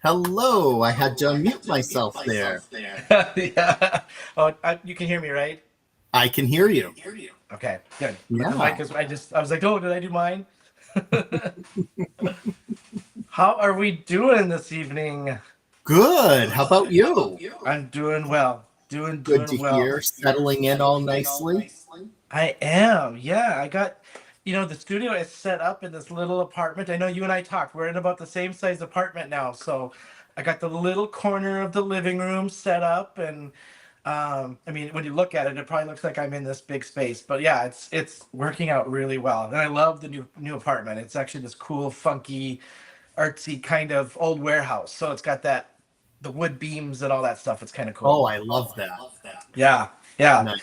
Hello, I had to unmute myself there. Yeah. Oh, you can hear me, right? I can hear you. Okay, good. Yeah. The mic is, I was like, oh, did I do mine? How are we doing this evening? Good. How about you? I'm doing well. Doing Good to well. hear. Settling in all nicely. I am. Yeah, I got, the studio is set up in this little apartment. I know you and I talked. We're in about the same size apartment now. So I got the little corner of the living room set up, and I mean, when you look at it, it probably looks like I'm in this big space. But yeah, it's working out really well. And I love the new apartment. It's actually this cool, funky, artsy kind of old warehouse. So it's got the wood beams and all that stuff. It's kind of cool. Oh, I love that. Yeah. Nice.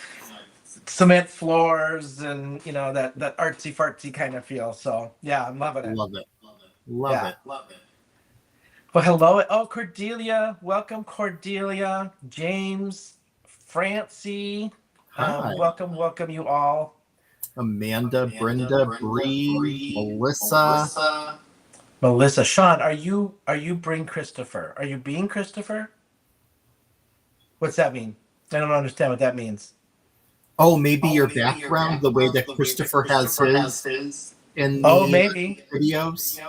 Cement floors and that artsy fartsy kind of feel. So yeah, I'm loving it. Love it. Love it. Well, hello. Oh, Cordelia. Welcome, Cordelia. James, Francie. Hi. Welcome you all. Amanda, Brenda, Bree, Melissa. Melissa, Shawn, are you being Christopher? Are you being Christopher? What's that mean? I don't understand what that means. Oh, maybe your background, the way that Christopher has his in Oh, the maybe. videos.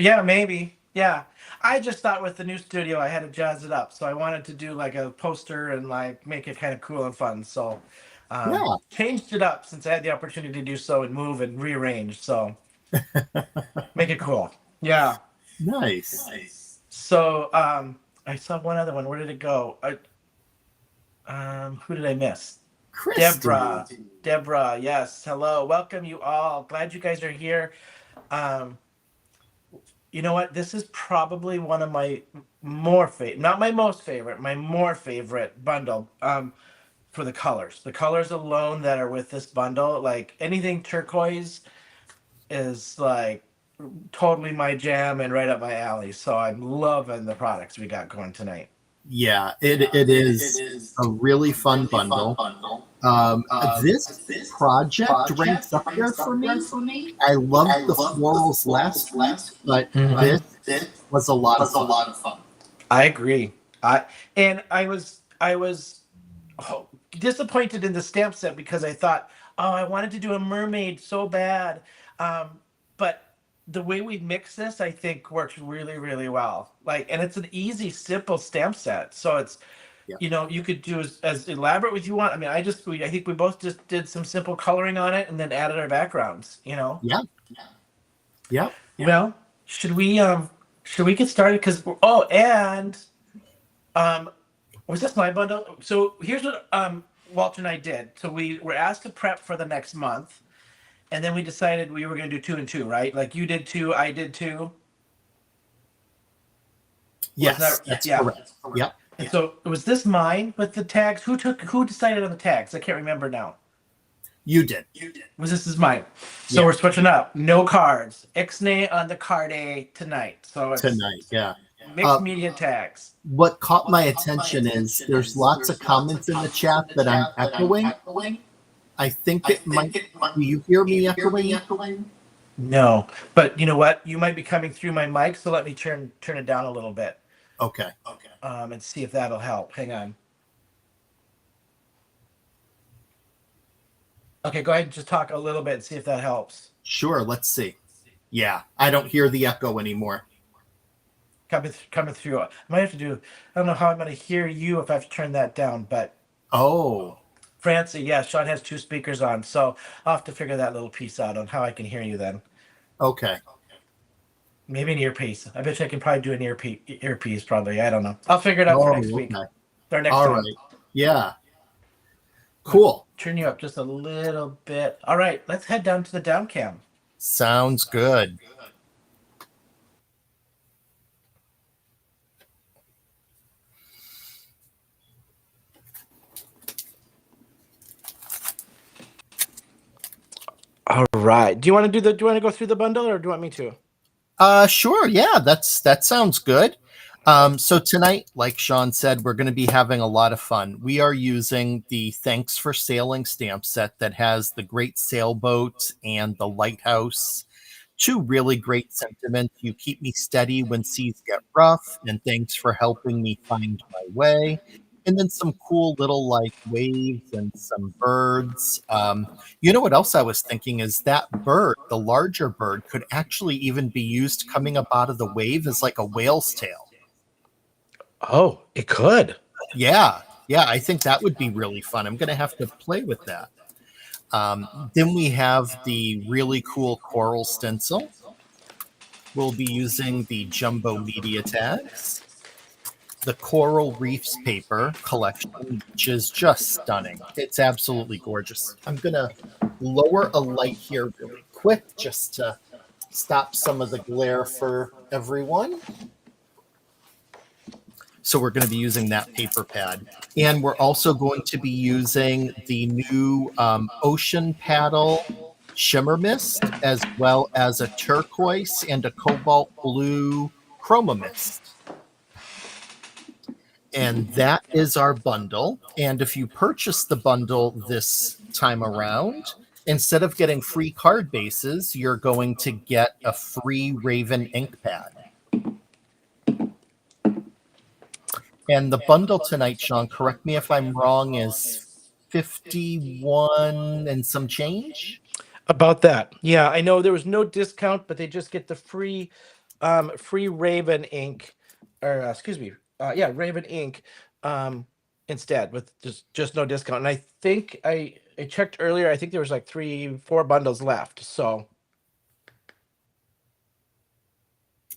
Yeah, maybe. Yeah. I just thought with the new studio I had to jazz it up. So I wanted to do like a poster and like make it kind of cool and fun. So Yeah, changed it up since I had the opportunity to do so and move and rearrange. So make it cool. Yeah. nice. So I saw one other one. Where did it go? Who did I miss? Christy. Deborah, yes. Hello. Welcome you all. Glad you guys are here. Um, you know what? This is probably one of my more favorite, not my most favorite, my more favorite bundle. For the colors. The colors alone that are with this bundle, like anything turquoise is like totally my jam and right up my alley. So I'm loving the products we got going tonight. Yeah, it is a really fun bundle. This project ranks up there for me. I loved the florals last week, but this was a lot of fun. I agree. I was disappointed in the stamp set because I thought, oh, I wanted to do a mermaid so bad, but the way we mix this, I think, works really, really well. Like, and it's an easy, simple stamp set, so it's Yeah. you could do as elaborate as you want. I mean, I think we both just did some simple coloring on it and then added our backgrounds. Yeah. Yeah. Well, should we get started? Because was this my bundle? So here's what Walter and I did. So we were asked to prep for the next month, and then we decided we were going to do 2 and 2, right? Like you did 2, I did 2. Yes, that's correct. Yep. And so was this mine with the tags? Who decided on the tags? I can't remember now. You did. This is mine. So we're switching up. No cards. Ixnay on the card A tonight. So it's Yeah. mixed media tags. What caught my attention is there's lots of comments in the chat that I'm echoing. I think it might. Do you hear me echoing? No, but you know what? You might be coming through my mic, so let me turn it down a little bit. Okay. And see if that'll help. Hang on. Okay, go ahead and just talk a little bit and see if that helps. Sure. Let's see. Yeah, I don't hear the echo anymore. Coming through. I might have to do. I don't know how I'm going to hear you if I have to turn that down, but. Oh. Francie, yeah, Shawn has 2 speakers on, so I'll have to figure that little piece out on how I can hear you then. Okay. Maybe an earpiece. I bet you I can probably do an earpiece, probably. I don't know. I'll figure it out for next week. Or next time. Right. Yeah. Cool. Turn you up just a little bit. All right, let's head down to the down cam. Sounds good. All right. Do you want to go through the bundle, or do you want me to? Sure. Yeah, that sounds good. So tonight, like Shawn said, we're going to be having a lot of fun. We are using the Thanks for Sailing stamp set that has the Great Sailboat and the Lighthouse. 2 really great sentiments. You keep me steady when seas get rough, and thanks for helping me find my way. And then some cool little like waves and some birds. You know what else I was thinking is that bird, the larger bird, could actually even be used coming up out of the wave as like a whale's tail. Oh, it could. Yeah, I think that would be really fun. I'm going to have to play with that. Then we have the really cool coral stencil. We'll be using the jumbo media tags. The Coral Reefs paper collection, which is just stunning. It's absolutely gorgeous. I'm going to lower a light here really quick just to stop some of the glare for everyone. So we're going to be using that paper pad. And we're also going to be using the new Ocean Paddle Shimmer Mist, as well as a turquoise and a cobalt blue Chroma Mist. And that is our bundle. And if you purchase the bundle this time around, instead of getting free card bases, you're going to get a free Raven ink pad. And the bundle tonight, Shawn, correct me if I'm wrong, is 51 and some change? About that. Yeah, I know there was no discount, but they just get the free Raven ink, or excuse me, yeah, Raven ink, instead with just no discount. And I think I checked earlier. I think there was like 4 bundles left. So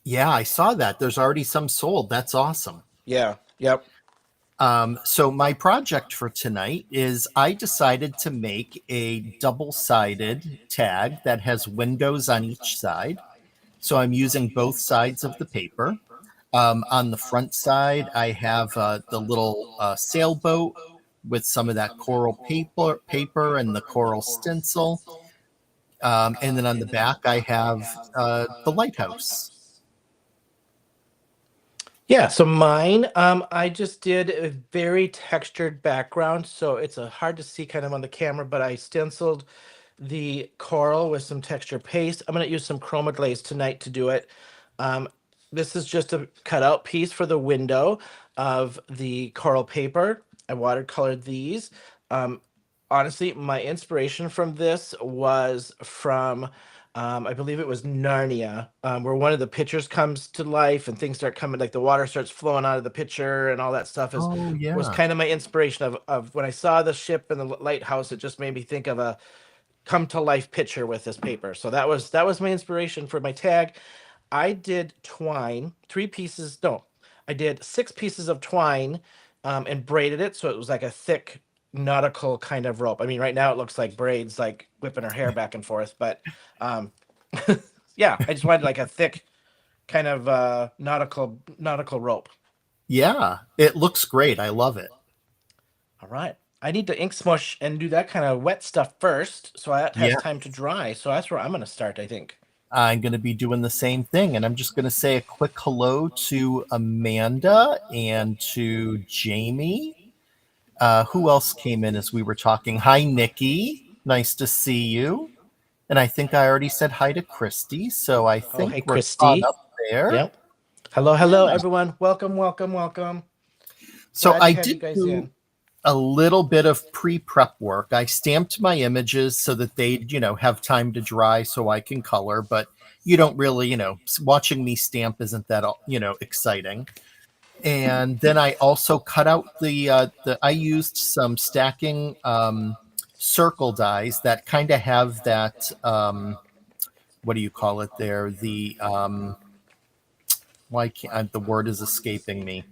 Yeah, I saw that. There's already some sold. That's awesome. yeah, yep. So my project for tonight is I decided to make a double-sided tag that has windows on each side. So I'm using both sides of the paper. On the front side, I have the little sailboat with some of that coral paper and the coral stencil. And then on the back, I have the lighthouse. Yeah, so mine, I just did a very textured background, so it's hard to see kind of on the camera, but I stenciled the coral with some texture paste. I'm going to use some chroma glaze tonight to do it. This is just a cutout piece for the window of the coral paper. I watercolored these. Honestly, my inspiration from this was from I believe it was Narnia, where one of the pictures comes to life and things start coming, like the water starts flowing out of the picture and all that stuff Oh, yeah. was kind of my inspiration of when I saw the ship and the lighthouse. It just made me think of a come to life picture with this paper. So that was my inspiration for my tag. I did twine, 3 pieces. No, I did 6 pieces of twine, and braided it so it was like a thick nautical kind of rope. I mean, right now it looks like braids, like whipping her hair back and forth, but yeah, I just wanted like a thick kind of nautical rope. Yeah, it looks great. I love it. All right. I need to ink smush and do that kind of wet stuff first, so that has Yeah. time to dry. So that's where I'm going to start, I think. I'm going to be doing the same thing. And I'm just going to say a quick hello to Amanda and to Jamie. Who else came in as we were talking? Hi, Nikki. Nice to see you. And I think I already said hi to Christy. So I Oh, think hey, we're Christy. caught up there. Yep. Hello, everyone. Welcome. So Glad I to have you did guys do in. a little bit of pre-prep work. I stamped my images so that they'd, have time to dry so I can color, but you don't really, watching me stamp isn't that, exciting. And then I also cut out I used some stacking circle dies that kind of have that, what do you call it there? Why can't, the word is escaping me.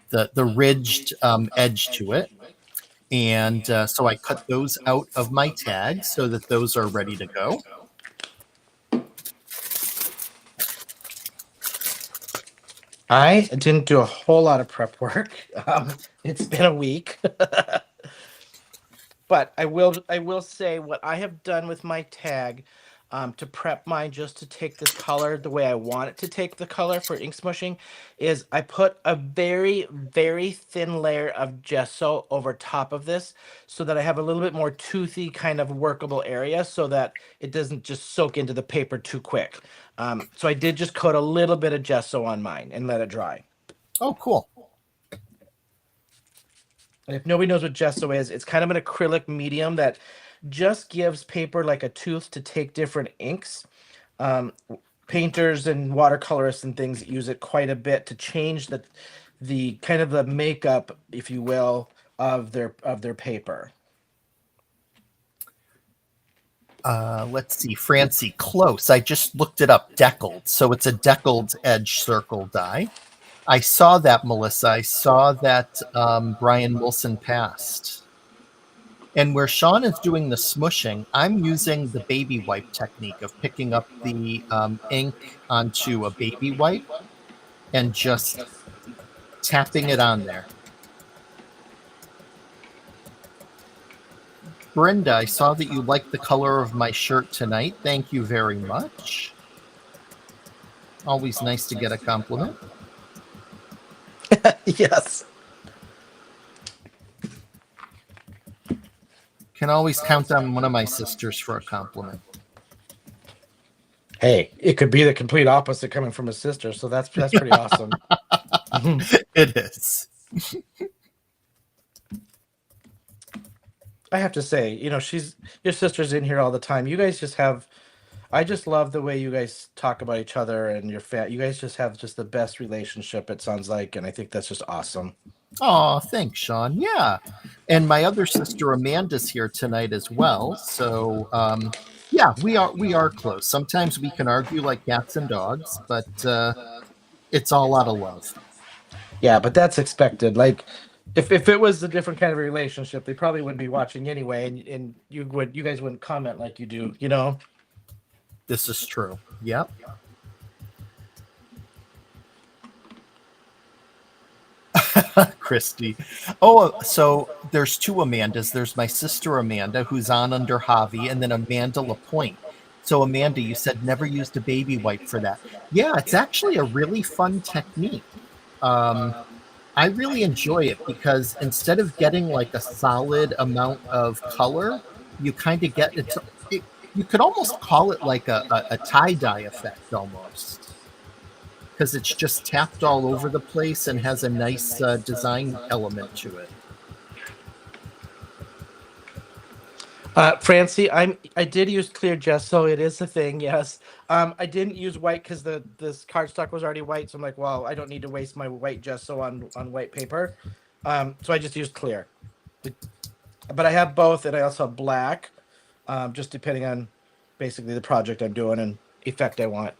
The ridged edge to it. And so I cut those out of my tags so that those are ready to go. I didn't do a whole lot of prep work. It's been a week. But I will say what I have done with my tag, to prep mine just to take this color the way I want it to take the color for ink smushing, is I put a very, very thin layer of gesso over top of this so that I have a little bit more toothy kind of workable area so that it doesn't just soak into the paper too quick. So I did just coat a little bit of gesso on mine and let it dry. Oh, cool. And if nobody knows what gesso is, it's kind of an acrylic medium that just gives paper like a tooth to take different inks. Painters and watercolorists and things use it quite a bit to change the kind of the makeup, if you will, of their paper. Let's see, Francie, close. I just looked it up, deckled. So it's a deckled edge circle die. I saw that, Melissa. I saw that Brian Wilson passed. And where Shawn is doing the smushing, I'm using the baby wipe technique of picking up the ink onto a baby wipe and just tapping it on there. Brenda, I saw that you liked the color of my shirt tonight. Thank you very much. Always nice to get a compliment. Yes. Can always count on one of my sisters for a compliment. Hey, it could be the complete opposite coming from a sister, so that's pretty awesome. It is. I have to say, your sister's in here all the time. You guys just have, I just love the way you guys talk about each other and your you guys just have just the best relationship, it sounds like, and I think that's just awesome. Oh, thanks, Shawn. Yeah. And my other sister Amanda's here tonight as well. So yeah, we are close. Sometimes we can argue like cats and dogs, but it's all out of love. Yeah, but that's expected. Like if it was a different kind of relationship, they probably wouldn't be watching anyway, and you guys wouldn't comment like you do, This is true. Yep. Christy. Oh, so there's two Amandas. There's my sister Amanda, who's on under Javi, and then Amanda Lapointe. So Amanda, you said never used a baby wipe for that. Yeah, it's actually a really fun technique. I really enjoy it because instead of getting like a solid amount of color, you kind of get it. You could almost call it like a tie-dye effect almost, because it's just tapped all over the place and has a nice design element to it. Francie, I did use clear gesso. It is a thing, yes. I didn't use white because this cardstock was already white, so I'm like, well, I don't need to waste my white gesso on white paper. So I just used clear. But I have both, and I also have black, just depending on basically the project I'm doing and effect I want.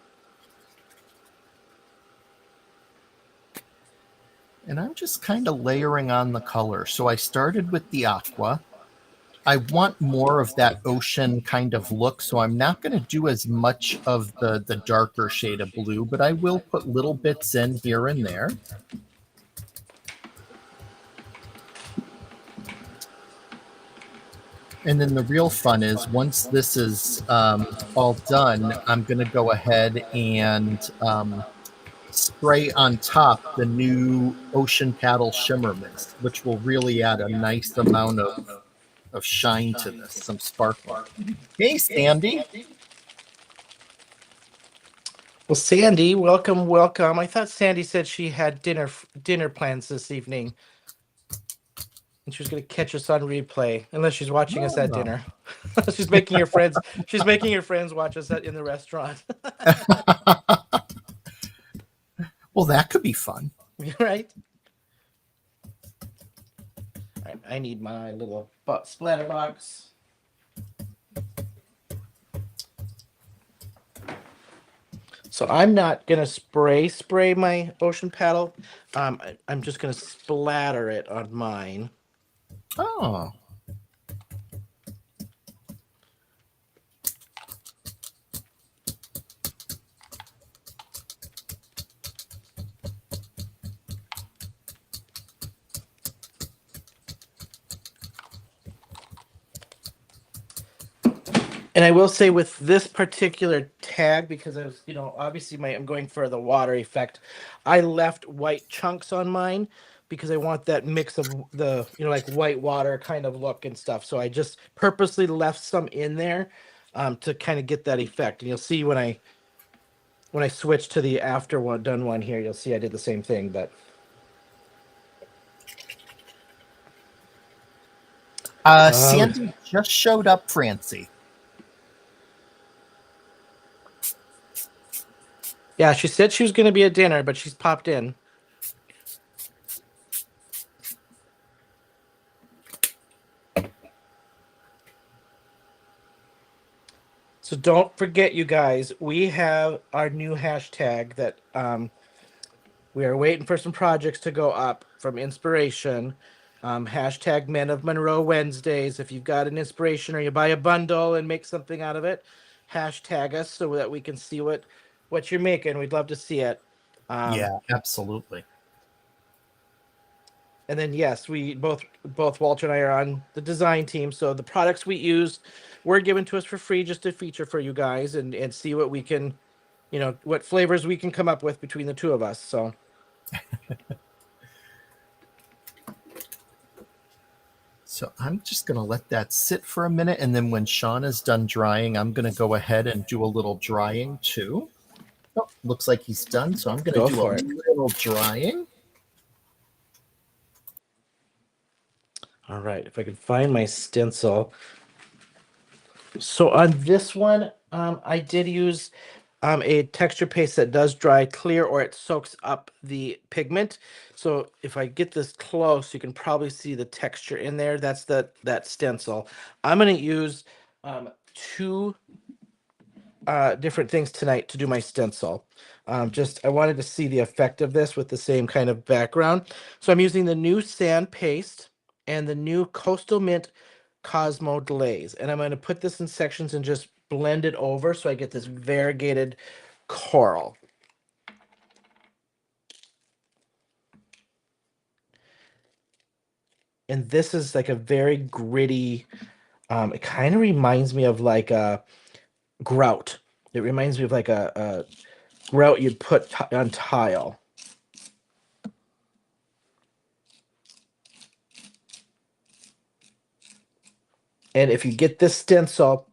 And I'm just kind of layering on the color. So I started with the aqua. I want more of that ocean kind of look, so I'm not going to do as much of the darker shade of blue, but I will put little bits in here and there. And then the real fun is once this is all done, I'm going to go ahead and spray on top the new Ocean Paddle Shimmer Mist, which will really add a nice amount of shine to this, some sparkle. Hey, Sandi. Well, Sandi, welcome. I thought Sandi said she had dinner plans this evening, and she was going to catch us on replay, unless she's watching us at dinner. She's making her friends. She's making her friends watch us in the restaurant. Well, that could be fun, right? I need my little splatter box. So I'm not gonna spray my ocean paddle. I'm just gonna splatter it on mine. Oh. And I will say with this particular tag, because I was, obviously I'm going for the water effect, I left white chunks on mine because I want that mix of the, like white water kind of look and stuff. So I just purposely left some in there to kind of get that effect. And you'll see when I switch to the after done one here, you'll see I did the same thing, but. Sandi just showed up, Francie. Yeah, she said she was going to be at dinner, but she's popped in. So don't forget, you guys, we have our new hashtag that we are waiting for some projects to go up from inspiration. Hashtag Men of Monroe Wednesdays. If you've got an inspiration or you buy a bundle and make something out of it, hashtag us so that we can see what you're making. We'd love to see it. Yeah, absolutely. And then yes, we both Walter and I are on the design team. So the products we use were given to us for free just to feature for you guys and see what we can, what flavors we can come up with between the two of us. So So I'm just going to let that sit for a minute. And then when Shawn is done drying, I'm going to go ahead and do a little drying too. Oh, looks like he's done. So I'm going to do a little drying. All right, if I can find my stencil. So on this one, I did use a texture paste that does dry clear, or it soaks up the pigment. So if I get this close, you can probably see the texture in there. That's that stencil. I'm going to use two different things tonight to do my stencil. I wanted to see the effect of this with the same kind of background. So I'm using the new sand paste and the new Coastal Mint Cosmo glaze. And I'm going to put this in sections and just blend it over so I get this variegated coral. And this is like a very gritty, it kind of reminds me of like a grout. It reminds me of like a grout you'd put on tile. And if you get this stencil,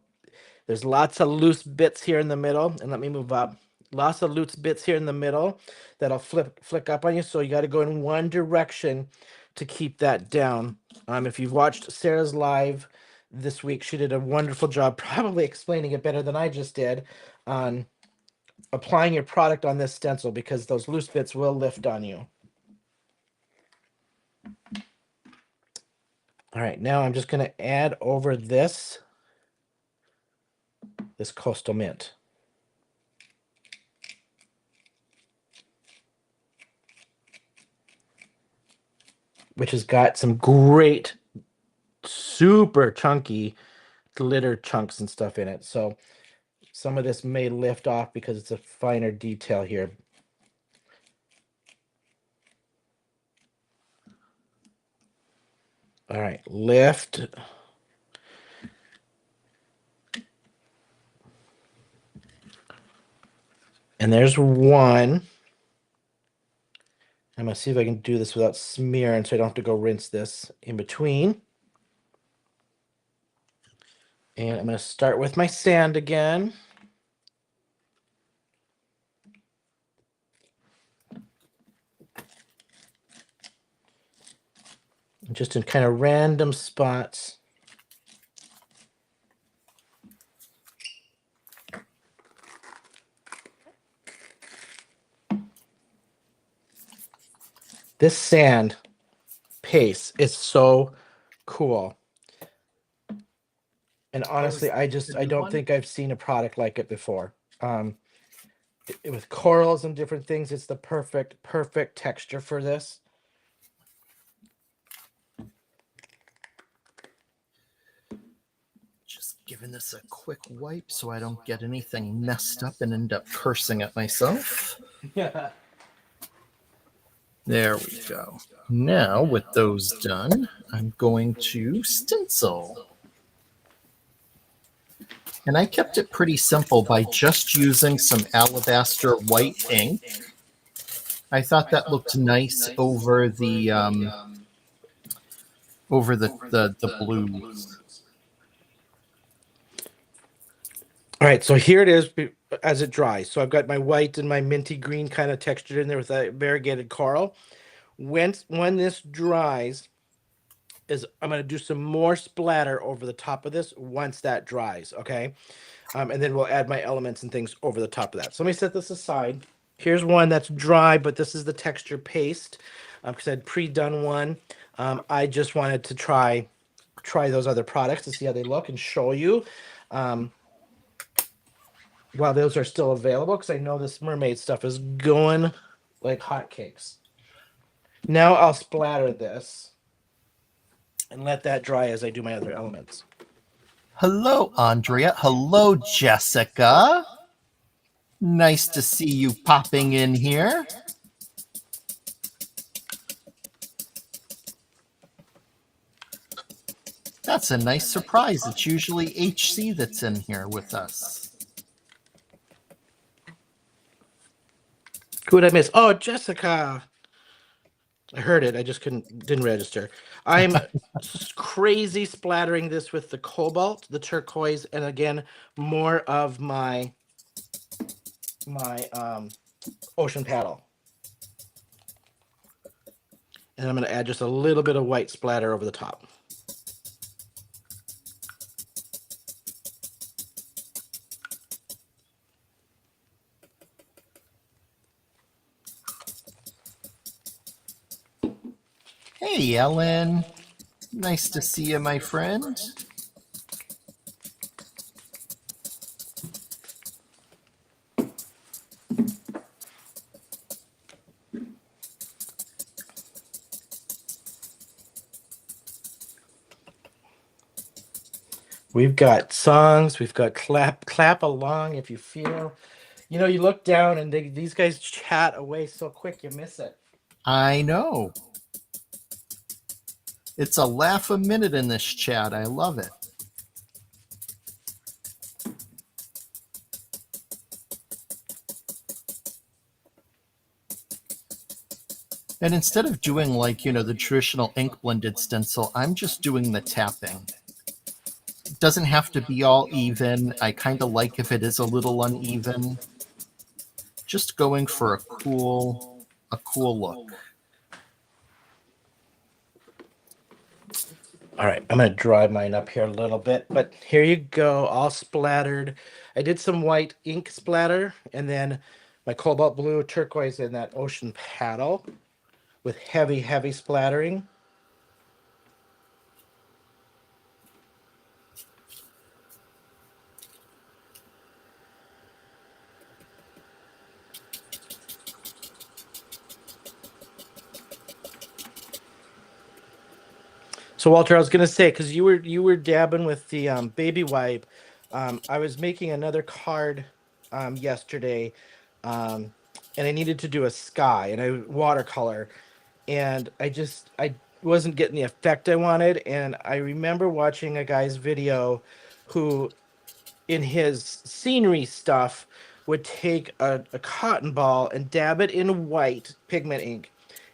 there's lots of loose bits here in the middle. And let me move up. Lots of loose bits here in the middle that'll flick up on you. So you got to go in one direction to keep that down. If you've watched Sara's live this week, she did a wonderful job, probably explaining it better than I just did, on applying your product on this stencil, because those loose bits will lift on you. All right, now I'm just going to add over this Coastal Mint. Which has got some great, super chunky glitter chunks and stuff in it. So some of this may lift off because it's a finer detail here. All right, lift. And there's one. I'm going to see if I can do this without smearing so I don't have to go rinse this in between. And I'm going to start with my sand again. Just in kind of random spots. This sand paste is so cool. And honestly, I don't think I've seen a product like it before. With corals and different things, it's the perfect texture for this. Just giving this a quick wipe so I don't get anything messed up and end up cursing at myself. Yeah. There we go. Now, with those done, I'm going to stencil. And I kept it pretty simple by just using some alabaster white ink. I thought that looked nice over the blues. All right, so here it is as it dries. So I've got my white and my minty green kind of textured in there with that variegated coral. When this dries, I'm going to do some more splatter over the top of this once that dries, okay? And then we'll add my elements and things over the top of that. So let me set this aside. Here's one that's dry, but this is the texture paste because I'd pre-done one. I just wanted to try those other products to see how they look and show you while those are still available, because I know this mermaid stuff is going like hotcakes. Now I'll splatter this and let that dry as I do my other elements. Hello, Andrea. Hello, Jessica. Nice to see you popping in here. That's a nice surprise. It's usually HC that's in here with us. Who did I miss? Oh, Jessica. I heard it. I just didn't register. I'm crazy splattering this with the cobalt, the turquoise, and again, more of my ocean paddle. And I'm going to add just a little bit of white splatter over the top. Hey, Ellen. Nice to see you, my friend. We've got songs. We've got clap along if you feel. You know, you look down and these guys chat away so quick you miss it. I know. It's a laugh a minute in this chat. I love it. And instead of doing like, the traditional ink blended stencil, I'm just doing the tapping. It doesn't have to be all even. I kind of like if it is a little uneven. Just going for a cool look. All right, I'm going to dry mine up here a little bit, but here you go, all splattered. I did some white ink splatter, and then my cobalt blue, turquoise, and that ocean paddle with heavy, heavy splattering. So Walter, I was gonna say, because you were dabbing with the baby wipe, I was making another card yesterday, and I needed to do a sky and a watercolor, and I wasn't getting the effect I wanted, and I remember watching a guy's video who, in his scenery stuff, would take a cotton ball and dab it in white pigment ink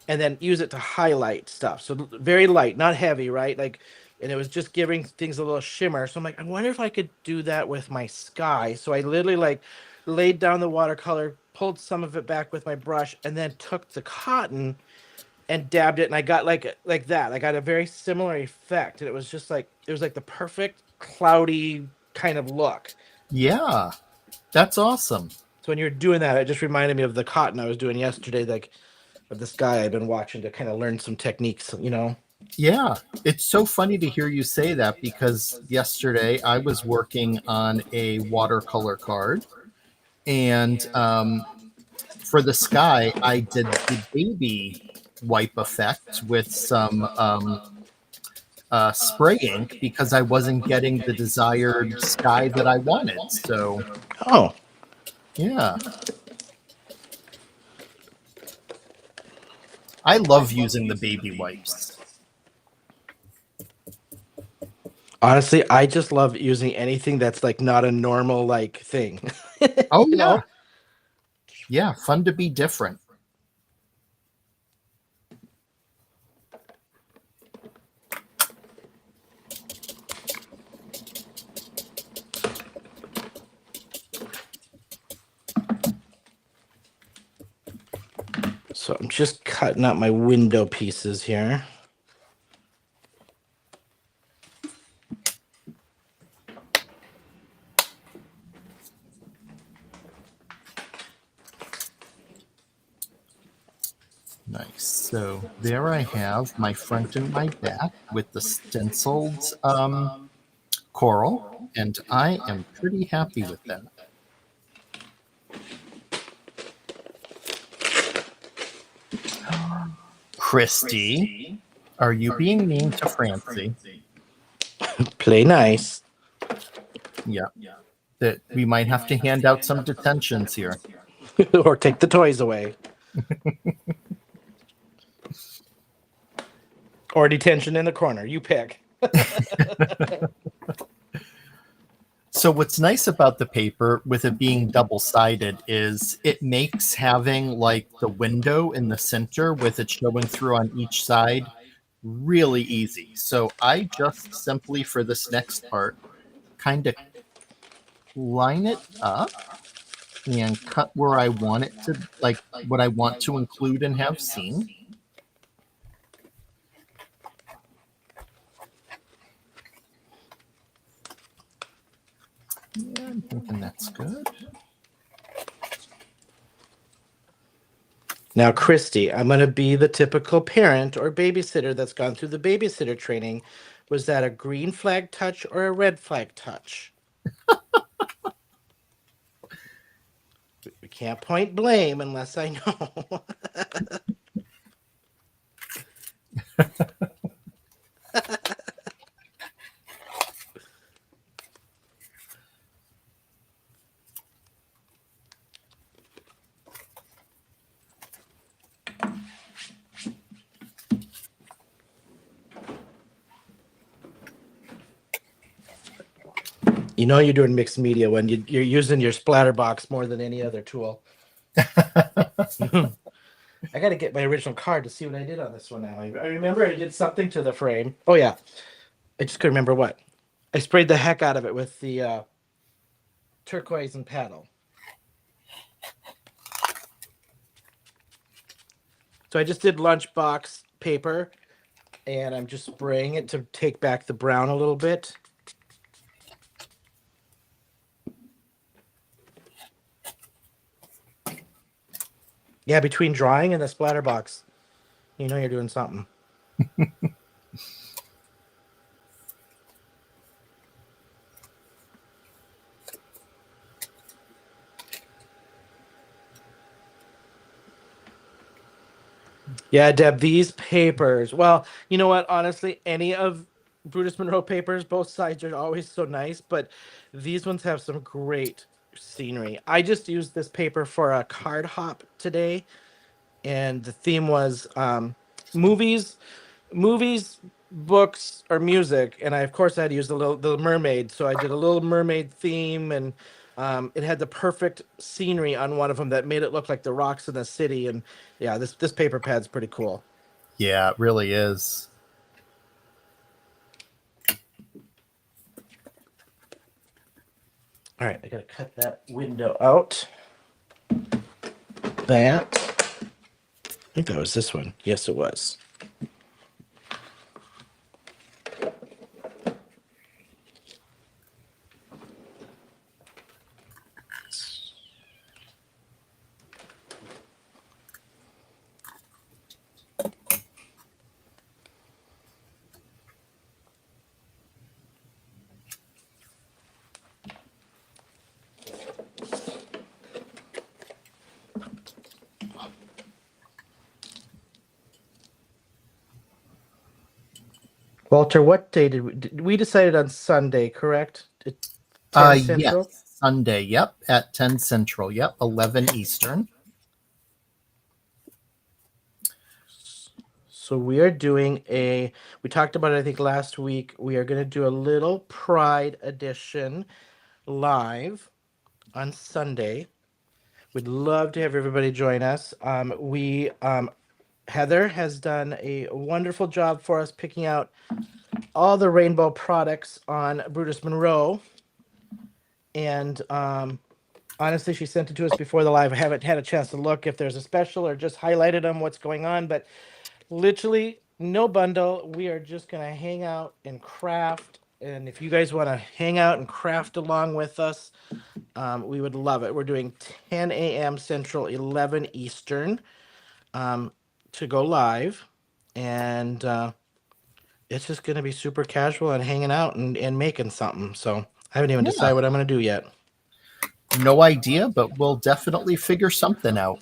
and then use it to highlight stuff. So very light, not heavy, right? Like, and it was just giving things a little shimmer. So I'm like, I wonder if I could do that with my sky. So I literally like laid down the watercolor, pulled some of it back with my brush, and then took the cotton and dabbed it, and I got like that. I got a very similar effect, and it was just like the perfect cloudy kind of look. Yeah, that's awesome. So when you're doing that, it just reminded me of the cotton I was doing yesterday, like of this guy I've been watching to kind of learn some techniques, Yeah, it's so funny to hear you say that because yesterday I was working on a watercolor card, and for the sky, I did the baby wipe effect with some spray ink because I wasn't getting the desired sky that I wanted. So, oh, yeah. I love using the baby wipes. honestly, I just love using anything that's like not a normal like thing. Oh, yeah. Yeah, fun to be different. So I'm just cutting out my window pieces here. Nice. So there I have my front and my back with the stenciled coral, and I am pretty happy with that. Christy, are you being mean to Francie? Play nice. Yeah. That we might have to hand out some detentions here. Or take the toys away. Or detention in the corner. You pick. So what's nice about the paper with it being double-sided is it makes having like the window in the center with it showing through on each side really easy. So I just simply for this next part kind of line it up and cut where I want it to, like what I want to include and have seen. Yeah, I'm thinking that's good. Now, Christy, I'm going to be the typical parent or babysitter that's gone through the babysitter training. Was that a green flag touch or a red flag touch? We can't point blame unless I know. You know you're doing mixed media when you're using your splatter box more than any other tool. I got to get my original card to see what I did on this one now. I remember I did something to the frame. Oh, yeah. I just couldn't remember what. I sprayed the heck out of it with the turquoise and paddle. So I just did lunchbox paper, and I'm just spraying it to take back the brown a little bit. Yeah, between drawing and the splatter box, you know you're doing something. Yeah, Deb, these papers. Well, you know what? Honestly, any of Brutus Monroe papers, both sides are always so nice, but these ones have some great scenery. I just used this paper for a card hop today, and the theme was movies, books, or music. And I, of course, I had to use the mermaid, so I did a little mermaid theme, and it had the perfect scenery on one of them that made it look like the rocks in the city. And yeah, this paper pad's pretty cool. Yeah, it really is. All right, I gotta cut that window out. That. I think that was this one. Yes, it was. Walter, what day did we decided on Sunday, correct? 10 Central? Yes, Sunday, yep, at 10 Central, yep, 11 Eastern. So we are doing we talked about it, I think, last week. We are going to do a little Pride edition live on Sunday. We'd love to have everybody join us. Heather has done a wonderful job for us picking out all the rainbow products on Brutus Monroe. And honestly, she sent it to us before the live. I haven't had a chance to look if there's a special or just highlighted them, what's going on. But literally, no bundle. We are just going to hang out and craft. And if you guys want to hang out and craft along with us, we would love it. We're doing 10 a.m. Central, 11 Eastern to go live. And it's just going to be super casual and hanging out and making something. So I haven't even decided what I'm going to do yet. No idea, but we'll definitely figure something out.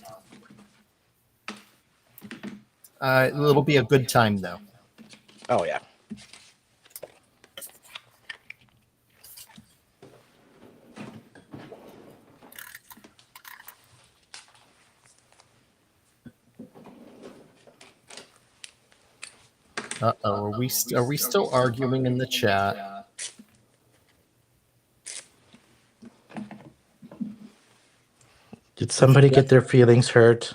It'll be a good time, though. Oh, yeah. Uh-oh, are we still arguing in the chat? Did somebody get their feelings hurt?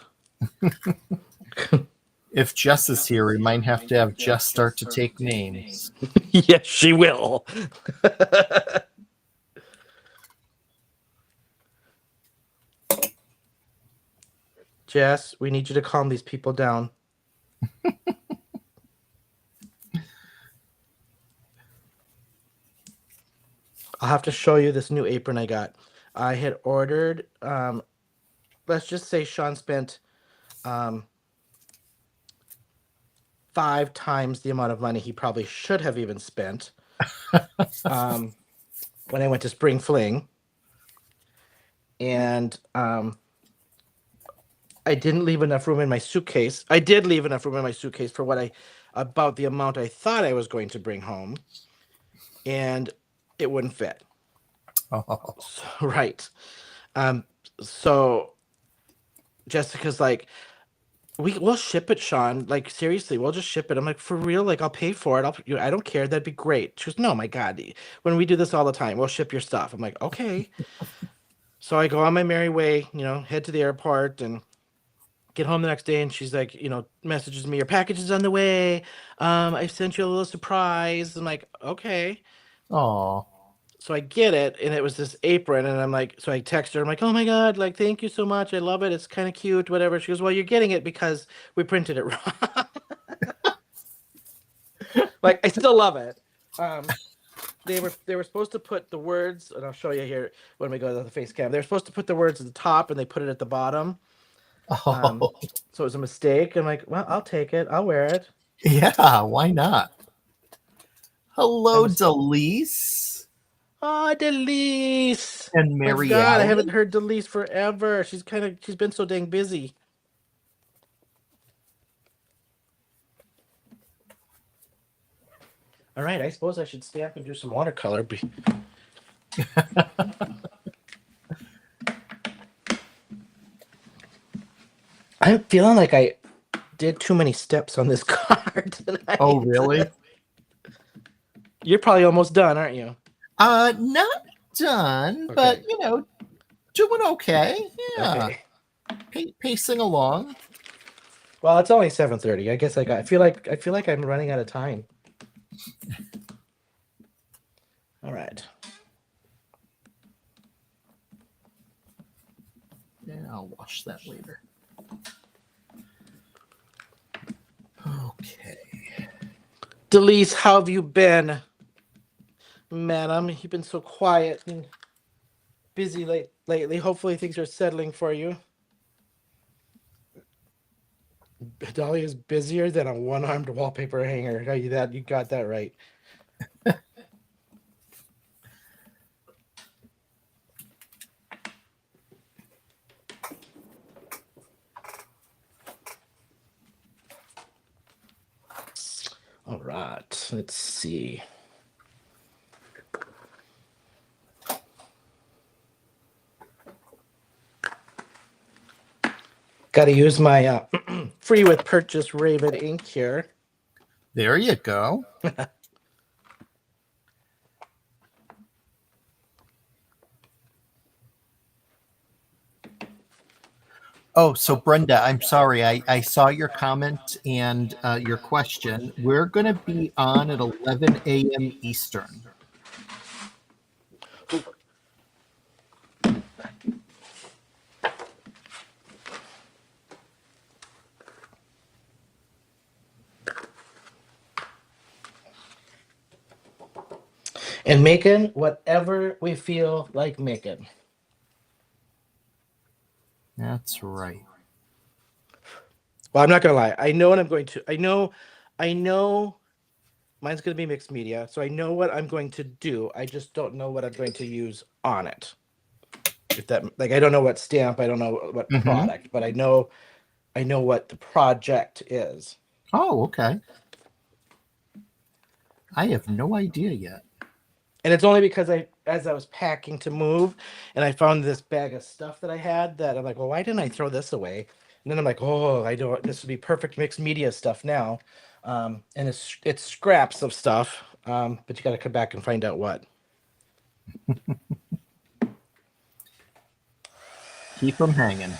If Jess is here, we might have to have Jess start to take names. Yes, she will. Jess, we need you to calm these people down. I'll have to show you this new apron I got. I had ordered, let's just say Shawn spent 5 times the amount of money he probably should have even spent when I went to Spring Fling. And I didn't leave enough room in my suitcase. I did leave enough room in my suitcase for about the amount I thought I was going to bring home. And it wouldn't fit. Oh. So, right. So Jessica's like, we'll ship it, Shawn. Like, seriously, we'll just ship it. I'm like, for real? Like, I'll pay for it. I don't care. That'd be great. She goes, no, my God. When we do this all the time, we'll ship your stuff. I'm like, okay. So I go on my merry way, head to the airport and get home the next day. And she's like, messages me, your package is on the way. I sent you a little surprise. I'm like, okay. Oh. So I get it, and it was this apron, and I'm like, so I text her, I'm like, oh my God, like, thank you so much, I love it, it's kind of cute, whatever. She goes, well, you're getting it because we printed it wrong. Like, I still love it. They were supposed to put the words, and I'll show you here when we go to the face cam. They were supposed to put the words at the top, and they put it at the bottom. So it was a mistake. I'm like, well, I'll take it, I'll wear it. Yeah, why not? Hello, Dalis. Oh, Dalis. And Mary. My God, I haven't heard Dalis forever. She's been so dang busy. All right, I suppose I should stay up and do some watercolor. I'm feeling like I did too many steps on this card tonight. Oh, really? You're probably almost done, aren't you? Not done, okay. But doing okay. Yeah, okay. Pacing along. Well, it's only 7:30. I guess I feel like I'm running out of time. All right. Yeah, I'll wash that later. Okay. Dalis, how have you been? Madam, you've been so quiet and busy lately. Hopefully things are settling for you. Dolly is busier than a one-armed wallpaper hanger. You got that right. All right, let's see. Got to use my free with purchase Raven ink here. There you go. Oh, so Brenda, I'm sorry. I saw your comment and your question. We're going to be on at 11 a.m. Eastern. And making whatever we feel like making. That's right. Well, I'm not gonna lie. I know what I'm going to. I know. Mine's gonna be mixed media, so I know what I'm going to do. I just don't know what I'm going to use on it. If that, I don't know what stamp. I don't know what product, but I know what the project is. Oh, okay. I have no idea yet. And it's only because as I was packing to move, and I found this bag of stuff that I had that I'm like, well, why didn't I throw this away? And then I'm like, oh, I don't. This would be perfect mixed media stuff now, and it's scraps of stuff, but you got to come back and find out what. keep them hanging.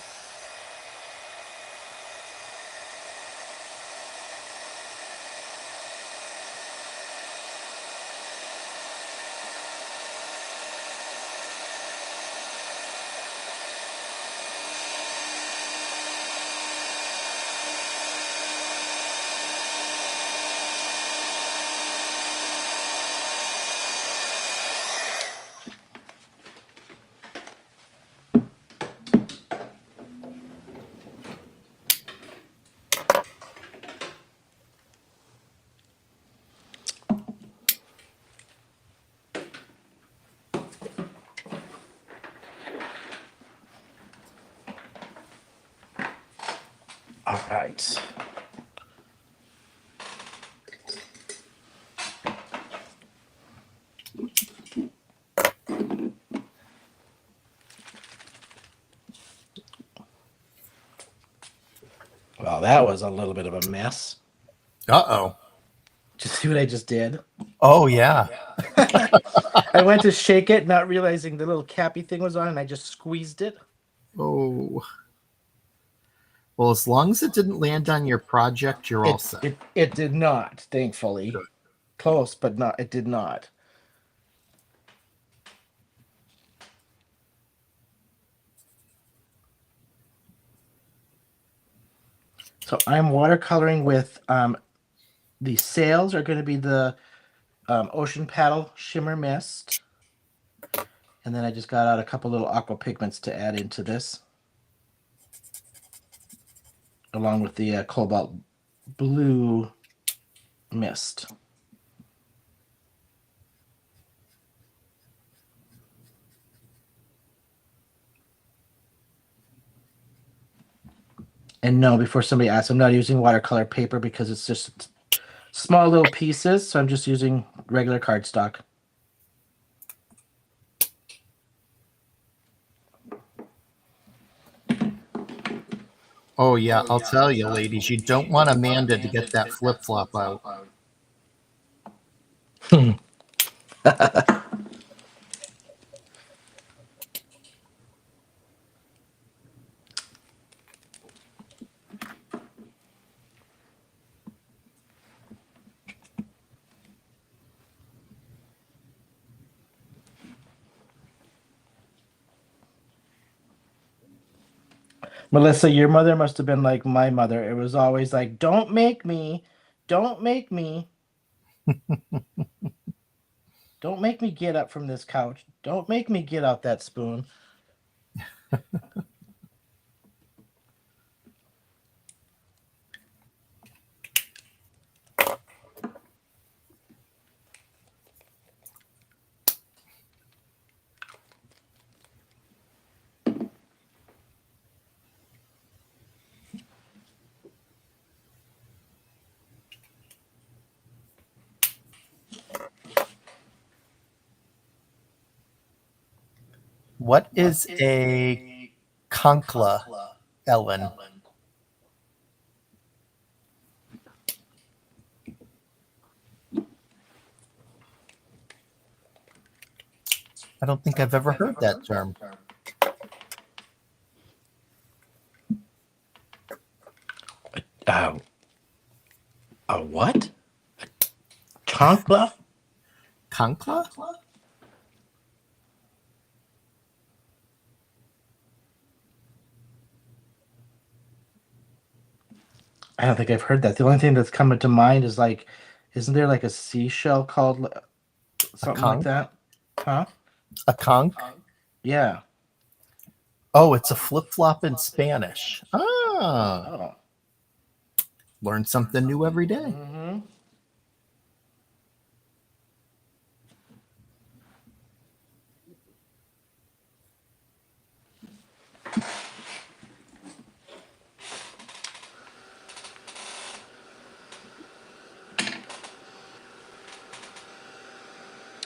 All right. Well, that was a little bit of a mess. Uh-oh. Did you see what I just did? Oh, yeah. I went to shake it, not realizing the little cappy thing was on, and I just squeezed it. Oh. Well, as long as it didn't land on your project, you're all set. It did not, thankfully. Good. Close, but not. It did not. So I'm watercoloring with the sails are going to be the Ocean Paddle Shimmer Mist. And then I just got out a couple little aqua pigments to add into this. Along with the Cobalt Blue Mist. And no, before somebody asks, I'm not using watercolor paper because it's just small little pieces. So I'm just using regular cardstock. Oh, yeah. I'll tell you, ladies, you don't want Amanda to get that flip-flop out. Melissa, your mother must have been like my mother. It was always like, don't make me. Don't make me. Don't make me get up from this couch. Don't make me get out that spoon. What is a conkla, Ellen? I don't think I've ever heard that term. A what? A conkla? Conkla? I don't think I've heard that. The only thing that's coming to mind is like, isn't there like a seashell called something like that? Huh? A conch? Yeah. Oh, it's a flip-flop in Spanish. Ah. Oh. Learn something new every day. Mm-hmm.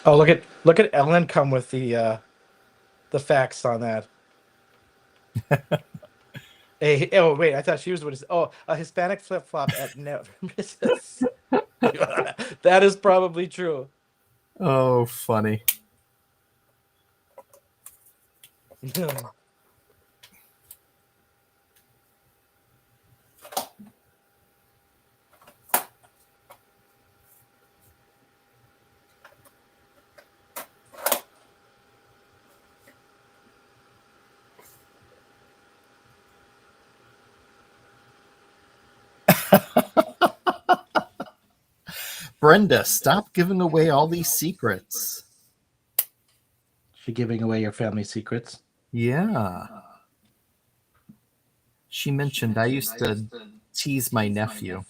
Oh, look at Ellen come with the facts on that. Oh wait, I thought she was what is a Hispanic flip flop at no misses. That is probably true. Oh, funny. Brenda, stop giving away all these secrets. She giving away your family secrets? Yeah. She mentioned I used to tease my nephew,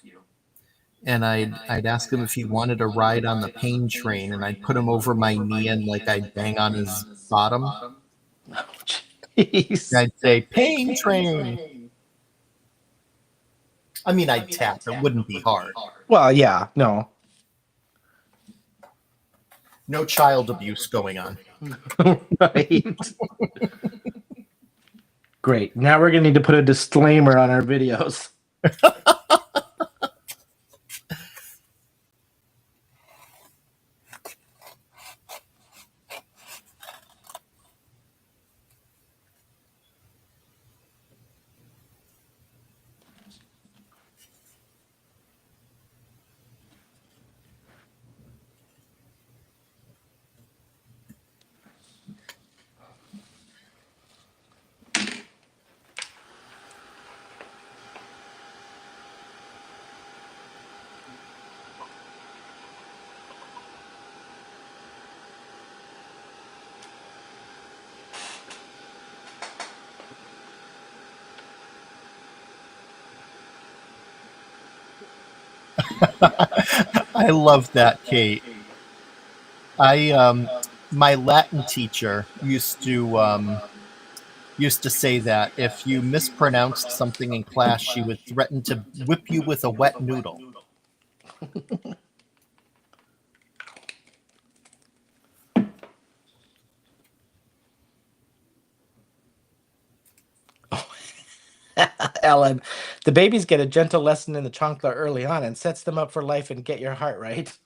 and I'd ask him if he wanted a ride on the pain train, and I'd put him over my knee and like I'd bang on his bottom. Oh, jeez. I'd say pain train. I mean, I'd tap. It wouldn't be hard. Well, yeah, no. No child abuse going on. Right. Great. Now we're going to need to put a disclaimer on our videos. I love that, Kate. My Latin teacher used to say that if you mispronounced something in class, she would threaten to whip you with a wet noodle. Ellen, the babies get a gentle lesson in the chancla early on and sets them up for life and get your heart right.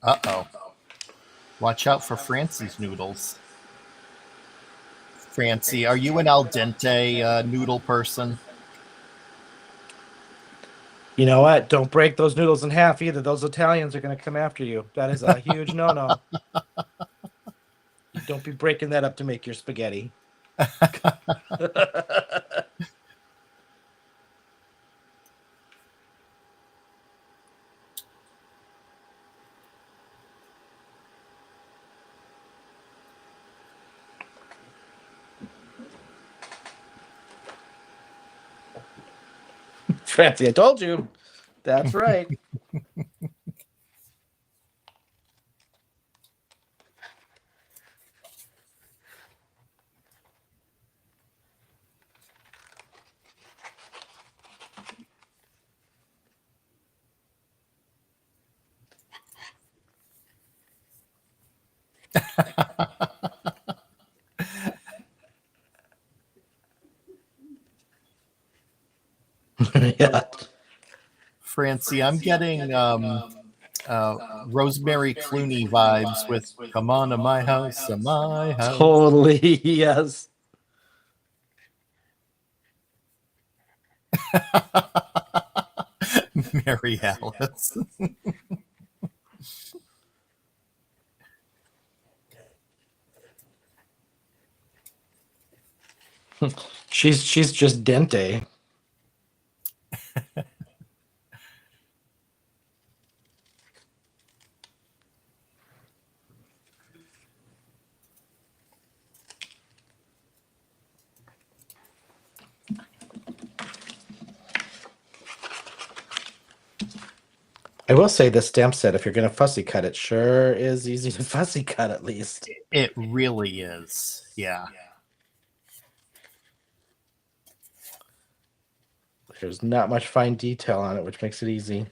Uh-oh. Watch out for Francie's noodles. Francie, are you an al dente noodle person? You know what? Don't break those noodles in half either. Those Italians are going to come after you. That is a huge no-no. Don't be breaking that up to make your spaghetti. Francie, I told you. That's right. Yeah. Francie, I'm getting Rosemary Clooney vibes with "Come on to my house, to my house." Totally, yes. Mary Alice. She's just dente. I will say this stamp set, if you're going to fussy cut, it sure is easy to fussy cut at least. It really is. Yeah. There's not much fine detail on it, which makes it easy.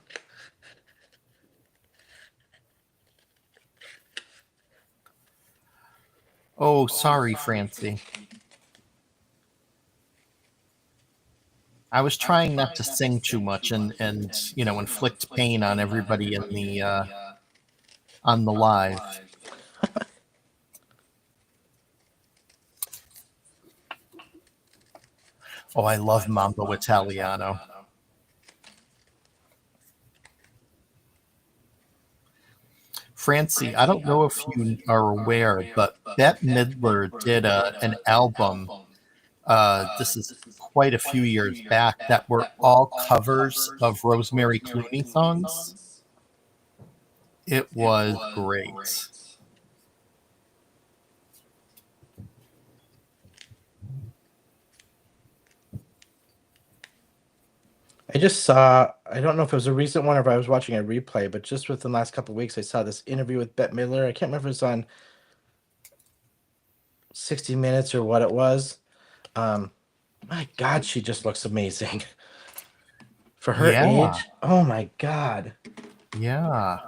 Oh, sorry, Francie. I was trying not to sing too much and inflict pain on everybody in the on the live. Oh, I love Mambo Italiano. Francie, I don't know if you are aware, but Bette Midler did an album. This is quite a few years back that were all covers of Rosemary Clooney songs. It was great. I just saw, I don't know if it was a recent one or if I was watching a replay, but just within the last couple of weeks, I saw this interview with Bette Midler. I can't remember if it was on 60 Minutes or what it was. My God, she just looks amazing. For her age, oh my God. Yeah.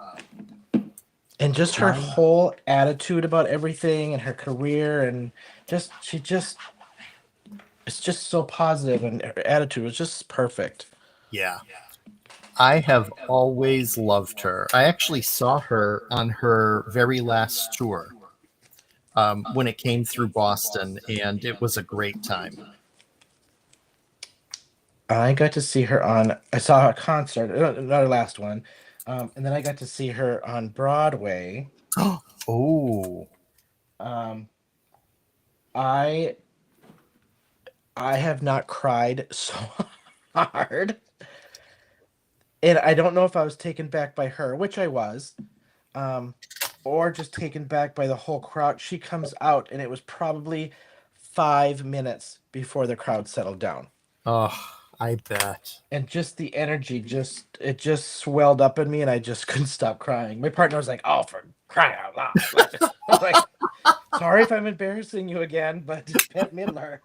And just her whole attitude about everything and her career and it's just so positive, and her attitude was just perfect. Yeah. I have always loved her. I actually saw her on her very last tour when it came through Boston, and it was a great time. I got to see her I saw a concert, not her last one, and then I got to see her on Broadway. Oh. I have not cried so hard. And I don't know if I was taken back by her, which I was, or just taken back by the whole crowd. She comes out, and it was probably 5 minutes before the crowd settled down. Oh, I bet. And just the energy, it just swelled up in me, and I just couldn't stop crying. My partner was like, "Oh, for crying out loud!" I was like, "Sorry if I'm embarrassing you again, but Bette Midler."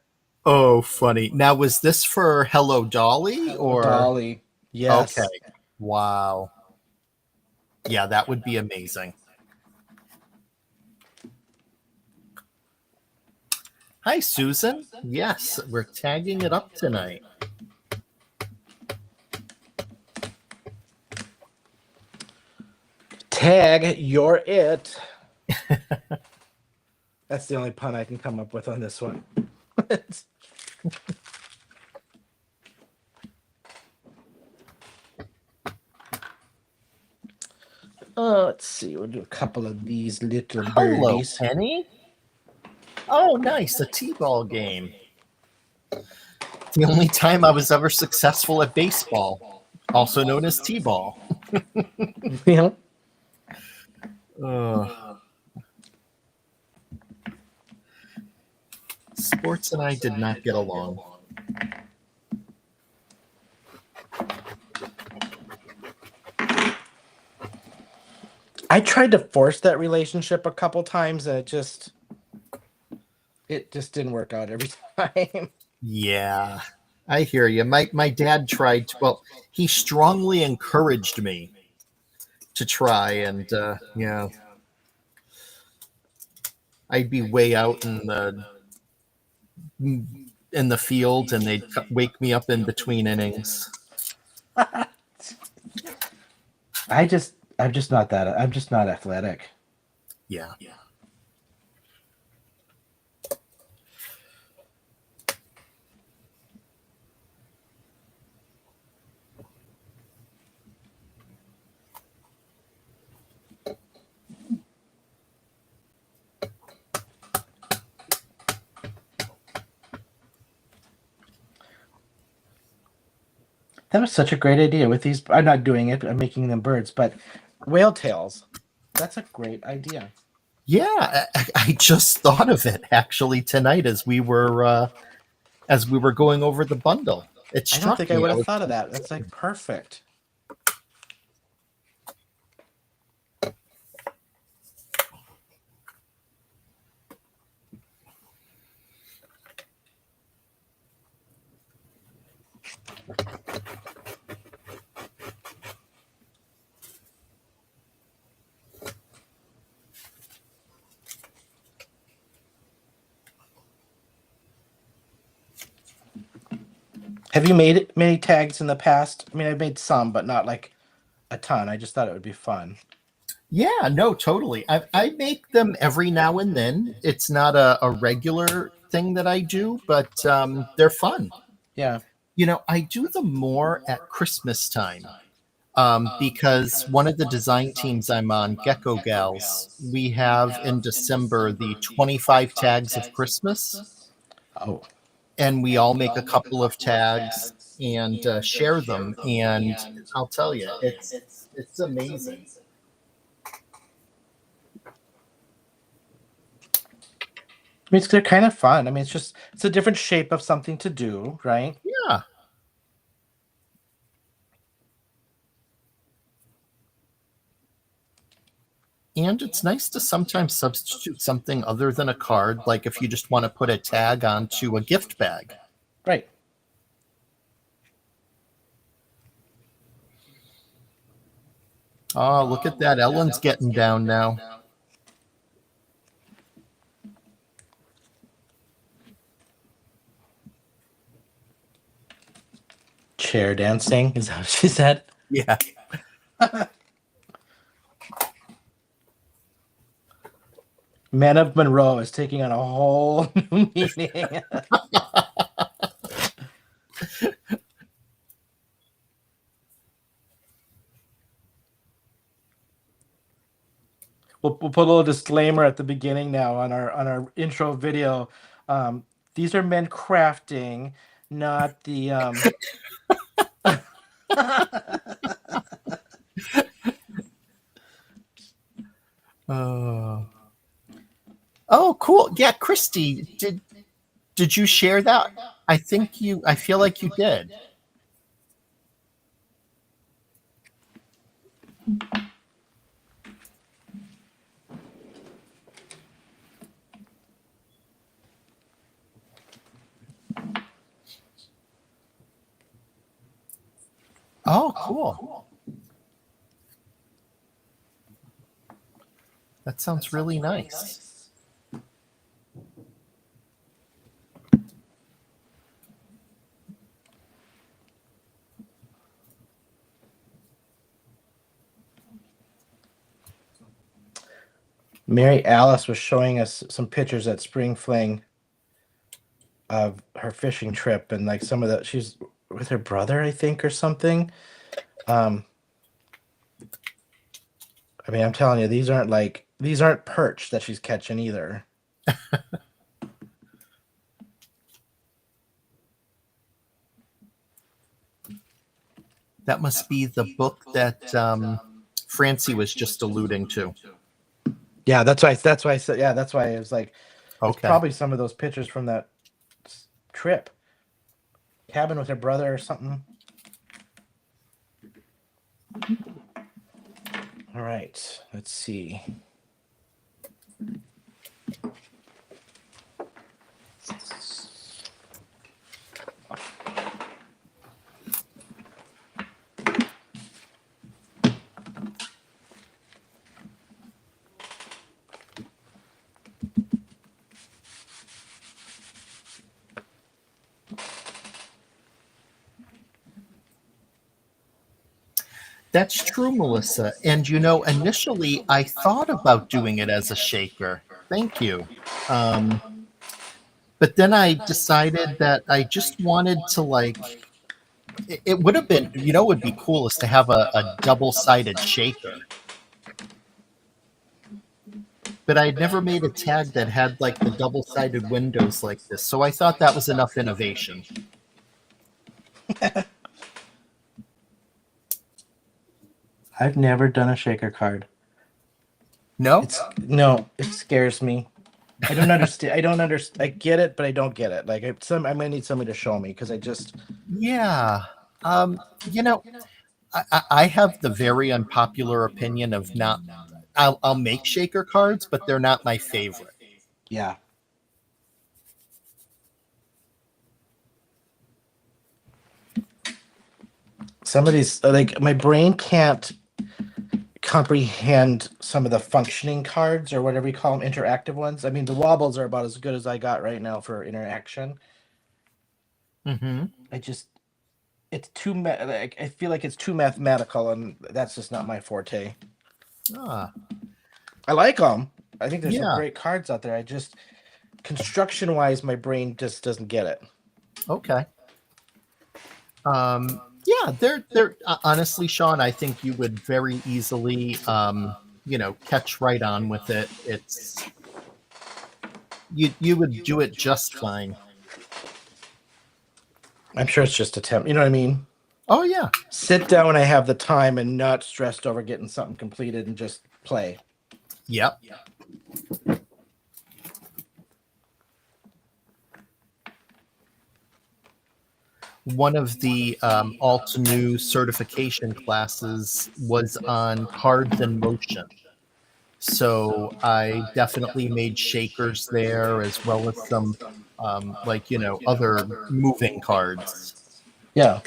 Oh, funny. Now, was this for Hello Dolly or Dolly? Yes. Okay. Wow. Yeah, that would be amazing. Hi, Susan. Yes, we're tagging it up tonight. Tag, you're it. That's the only pun I can come up with on this one. Let's see. We'll do a couple of these little birdies. Hello, Penny. Oh, nice. A t-ball game. The only time I was ever successful at baseball, also known as t-ball. Yeah. Sports and I did not get along. I tried to force that relationship a couple times, and it just didn't work out every time. Yeah, I hear you. My dad tried to, well, he strongly encouraged me to try, and yeah, I'd be way out in the field, and they'd wake me up in between innings. I'm just not athletic. Yeah. That was such a great idea with these. I'm not doing it, I'm making them birds, but whale tails. That's a great idea. Yeah, I just thought of it actually tonight as we were going over the bundle. It struck I don't think me. I would have thought of that. That's like perfect. Have you made many tags in the past? I mean, I've made some, but not like a ton. I just thought it would be fun. Yeah, no, totally. I make them every now and then. It's not a regular thing that I do, but they're fun. Yeah. You know, I do them more at Christmas time because one of the design teams I'm on, Gecko Gals, we have in December the 25 tags of Christmas, Oh, and we all make a couple of tags and share them. And I'll tell you, it's amazing. I mean, they're kind of fun. I mean, it's a different shape of something to do, right? Yeah. And it's nice to sometimes substitute something other than a card, like if you just want to put a tag onto a gift bag. Right. Oh, look at that. Ellen's getting down now. Chair dancing, is that what she said? Yeah. Men of Monroe is taking on a whole new meaning. We'll put a little disclaimer at the beginning now on our intro video. These are men crafting, not the Oh, cool. Yeah, Christy, did you share that? I feel like you did. Oh, cool. That sounds really nice. Mary Alice was showing us some pictures at Spring Fling of her fishing trip, and like some of the she's with her brother, I think, or something. I mean, I'm telling you, these aren't perch that she's catching either. That must be the book that Francie was just alluding to. Yeah, that's why I said. Yeah, that's why it was like, it's Okay. probably some of those pictures from that trip. Cabin with her brother or something. All right, let's see. That's true, Melissa. And initially I thought about doing it as a shaker. Thank you. But then I decided that I just wanted to it would have been, it would be coolest to have a double-sided shaker. But I'd never made a tag that had like the double-sided windows like this. So I thought that was enough innovation. I've never done a shaker card. No? No, it scares me. I don't understand. I get it, but I don't get it. Like I'm gonna need somebody to show me because I just. Yeah. I have the very unpopular opinion of not. I'll make shaker cards, but they're not my favorite. Yeah. Some of these, like, my brain can't comprehend some of the functioning cards or whatever you call them, interactive ones. I mean, the wobbles are about as good as I got right now for interaction. Mm-hmm. It's too like, I feel like it's too mathematical, and that's just not my forte. Ah. I like them. I think there's Yeah. some great cards out there. I just, construction wise, my brain just doesn't get it. Okay. Yeah, they're honestly, Shawn, I think you would very easily, catch right on with it. You would do it just fine. I'm sure it's just a temp. You know what I mean? Oh yeah. Sit down when I have the time and not stressed over getting something completed and just play. Yep. One of the alt new certification classes was on cards in motion. So I definitely made shakers there as well as some other moving cards. Yeah.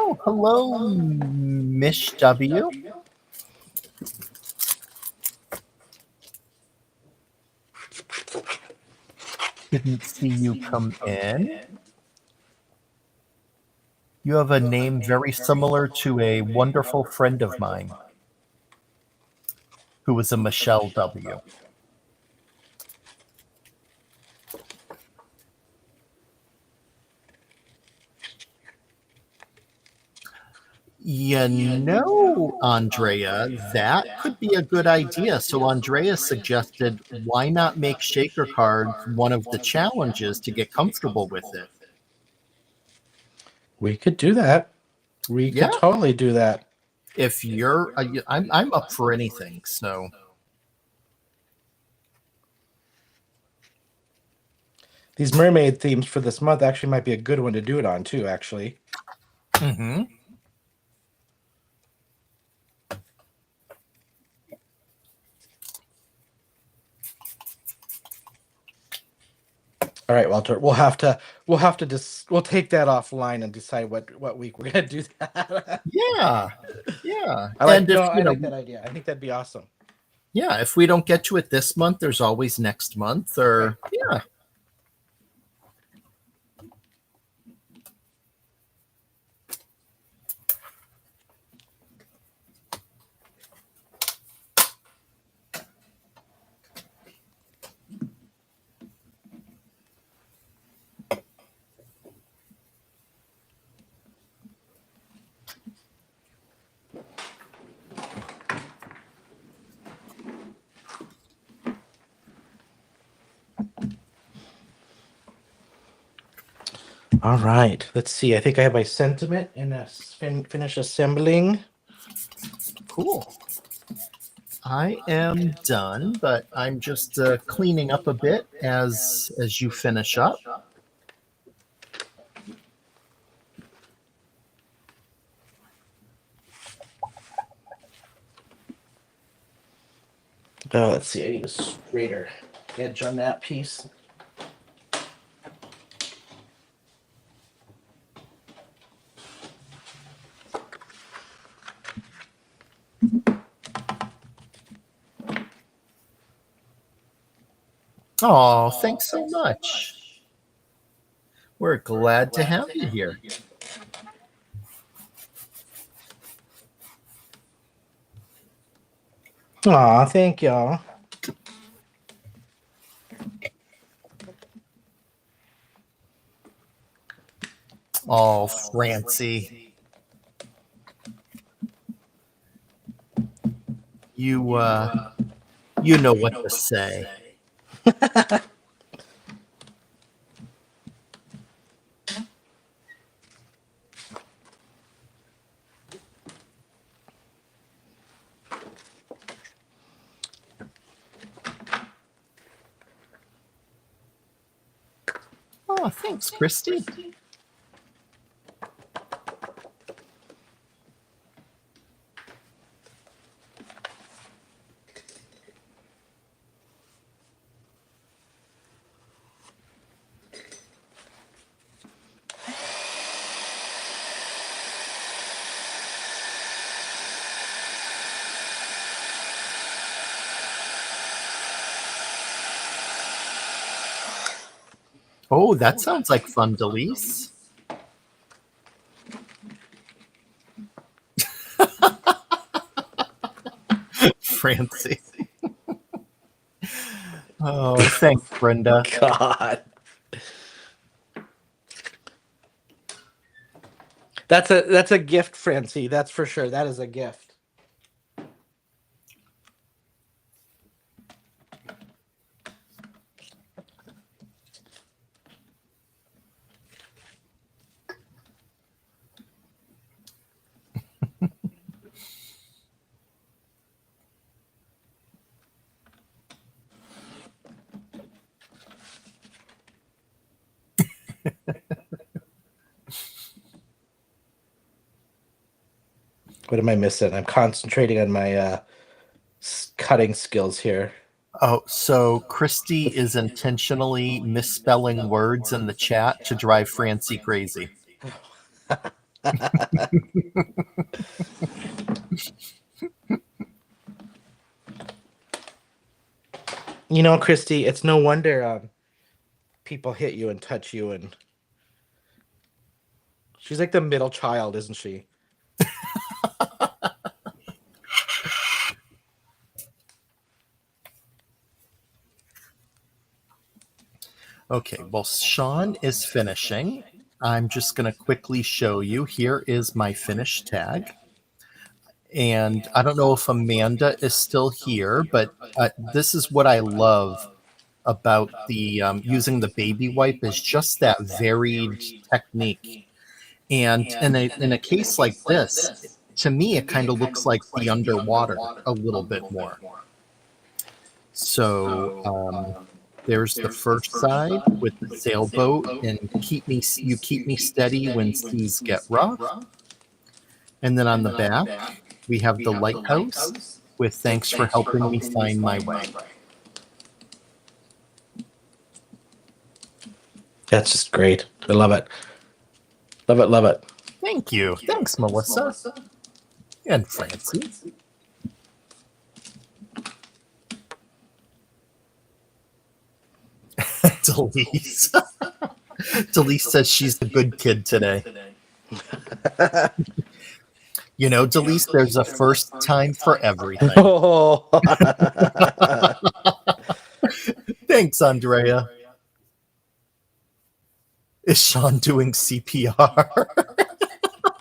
Oh, hello, Mish W. Didn't see you come in. You have a name very similar to a wonderful friend of mine who was a Michelle W. Andrea, that could be a good idea. So Andrea suggested, why not make shaker cards one of the challenges to get comfortable with it? We could do that. We could totally do that. If you're, I'm up for anything. So these mermaid themes for this month actually might be a good one to do it on too. Actually. Mm-hmm. All right, Walter. We'll take that offline and decide what week we're gonna do that. Yeah. I like that idea. I think that'd be awesome. Yeah, if we don't get to it this month, there's always next month. Or yeah. All right. Let's see. I think I have my sentiment and finish assembling. Cool. I am done, but I'm just cleaning up a bit as you finish up. Oh, let's see. I need a straighter edge on that piece. Oh, thanks so much. We're glad to have you here. Aw, thank y'all. Oh, Francie. You know what to say. Oh, thanks, Christy. Oh, that sounds like fun, Dalis. Francie. Oh, thanks, Brenda. God. That's a gift, Francie. That's for sure. That is a gift. What am I missing? I'm concentrating on my cutting skills here. Oh, so Christy is intentionally misspelling words in the chat to drive Francie crazy. You know, Christy, it's no wonder people hit you and touch you, and she's like the middle child, isn't she? Okay, well, Shawn is finishing. I'm just going to quickly show you. Here is my finish tag. And I don't know if Amanda is still here, but this is what I love about the using the baby wipe is just that varied technique. And in a case like this, to me, it kind of looks like the underwater a little bit more. So there's the first side with the sailboat and you keep me steady when seas get rough. And then on the back, we have the lighthouse with thanks for helping me find my way. That's just great. I love it. Love it, love it. Thank you. Thanks, Melissa. And Francie. Delise. Delise says she's the good kid today. You know, Delise, there's a first time for everything. Oh. Thanks, Andrea. Is Shawn doing CPR?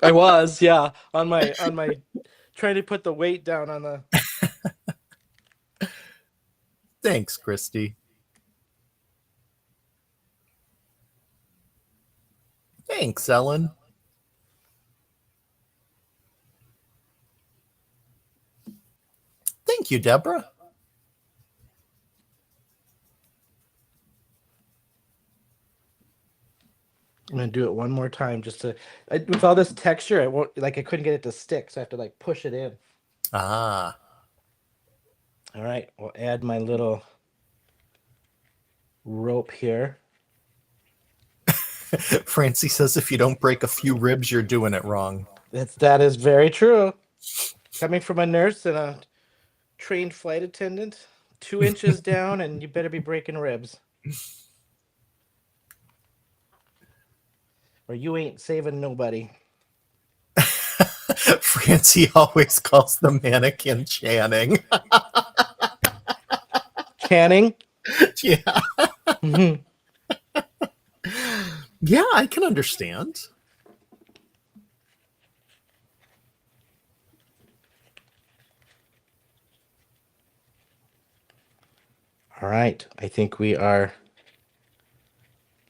I was, yeah, on my trying to put the weight down on the. Thanks, Christy. Thanks, Ellen. Thank you, Deborah. I'm gonna do it one more time just to. With all this texture, I won't I couldn't get it to stick, so I have to push it in. Ah. All right, we'll add my little rope here. Francie says if you don't break a few ribs, you're doing it wrong. That is very true. Coming from a nurse and a trained flight attendant, 2 inches down, and you better be breaking ribs, or you ain't saving nobody. Francie always calls the mannequin Channing. Channing? Yeah. Mm-hmm. Yeah, I can understand. All right, I think we are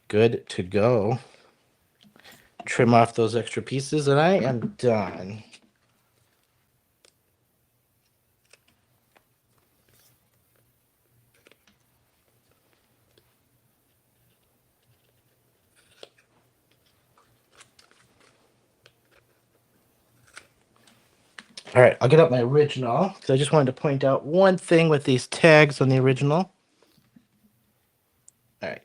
good to go. Trim off those extra pieces, and I am done. All right, I'll get up my original because I just wanted to point out one thing with these tags on the original. All right.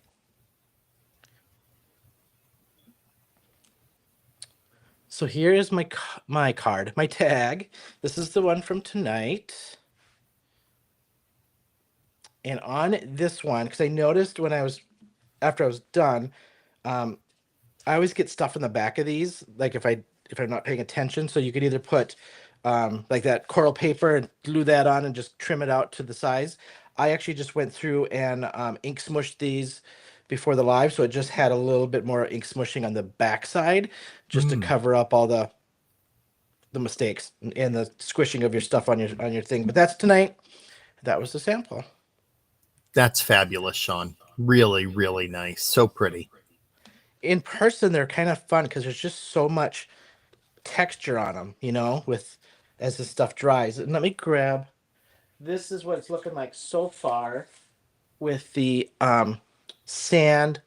So here is my card, my tag. This is the one from tonight. And on this one, because I noticed when I was after I was done, um, I always get stuff in the back of these, like if I'm not paying attention. So you could either put like that coral paper and glue that on and just trim it out to the size. I actually just went through and ink smushed these before the live, so it just had a little bit more ink smushing on the back side, just to Mm, cover up all the mistakes and the squishing of your stuff on your thing. But that's tonight. That was the sample. that's fabulous, Shawn. Really, really nice. So pretty. In person, they're kind of fun because there's just so much texture on them, with as the stuff dries. And let me grab. This is what it's looking like so far with the sand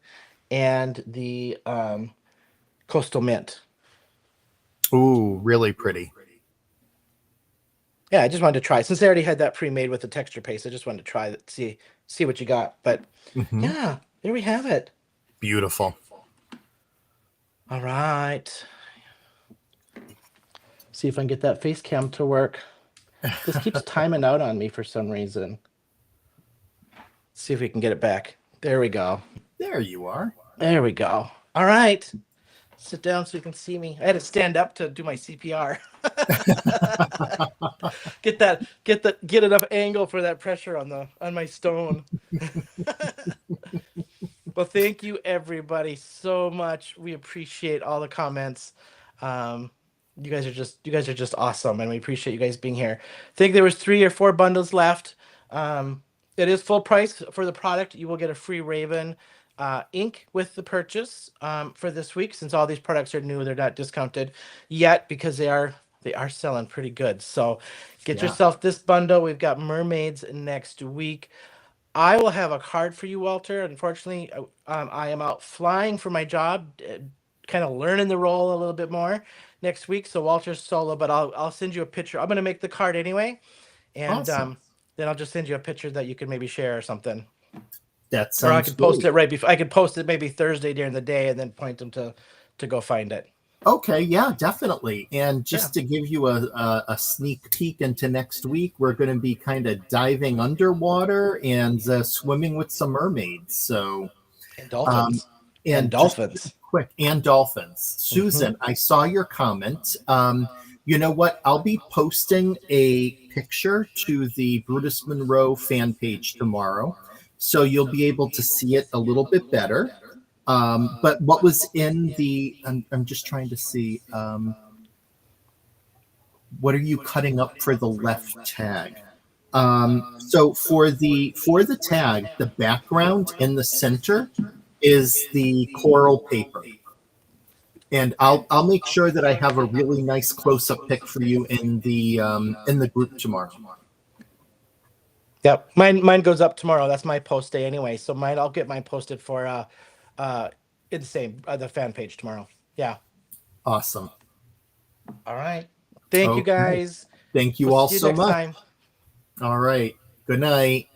and the coastal mint. Ooh, really pretty. Yeah, I just wanted to try. Since I already had that pre-made with the texture paste, I just wanted to try it, see what you got. But Mm-hmm. yeah, there we have it. Beautiful. All right. See if I can get that face cam to work. This keeps timing out on me for some reason. See if we can get it back. There we go. There you are. There we go. All right. Sit down so you can see me. I had to stand up to do my CPR. Get enough angle for that pressure on my stone. Well, thank you everybody so much. We appreciate all the comments. You guys are just awesome, and we appreciate you guys being here. I think there was 3 or 4 bundles left. It is full price for the product. You will get a free Raven ink with the purchase for this week. Since all these products are new, they're not discounted yet because they are selling pretty good. So get yourself this bundle. We've got mermaids next week. I will have a card for you, Walter. Unfortunately, I am out flying for my job, kind of learning the role a little bit more next week. So Walter's solo, but I'll send you a picture. I'm gonna make the card anyway, and Awesome. then I'll just send you a picture that you can maybe share or something. That Or I sounds could post great. it right before. I could post it maybe Thursday during the day, and then point them to go find it. Okay, yeah, definitely. And Yeah. just to give you a sneak peek into next week, we're going to be kind of diving underwater and swimming with some mermaids. So, And um, dolphins. And and just dolphins. quick, and dolphins. Mm-hmm. Susan, I saw your comment. You know what? I'll be posting a picture to the Brutus Monroe fan page tomorrow. So you'll be able to see it a little bit better. But what was in the, I'm just trying to see, what are you cutting up for the left tag? So for the tag, the background in the center is the coral paper. And I'll make sure that I have a really nice close up pic for you in the group tomorrow. Yep. Mine goes up tomorrow. That's my post day anyway. So I'll get mine posted for in the same the fan page tomorrow. Yeah. Awesome. All right. Thank you Okay. guys. Thank We'll you all see you so next much. time. All right. Good night.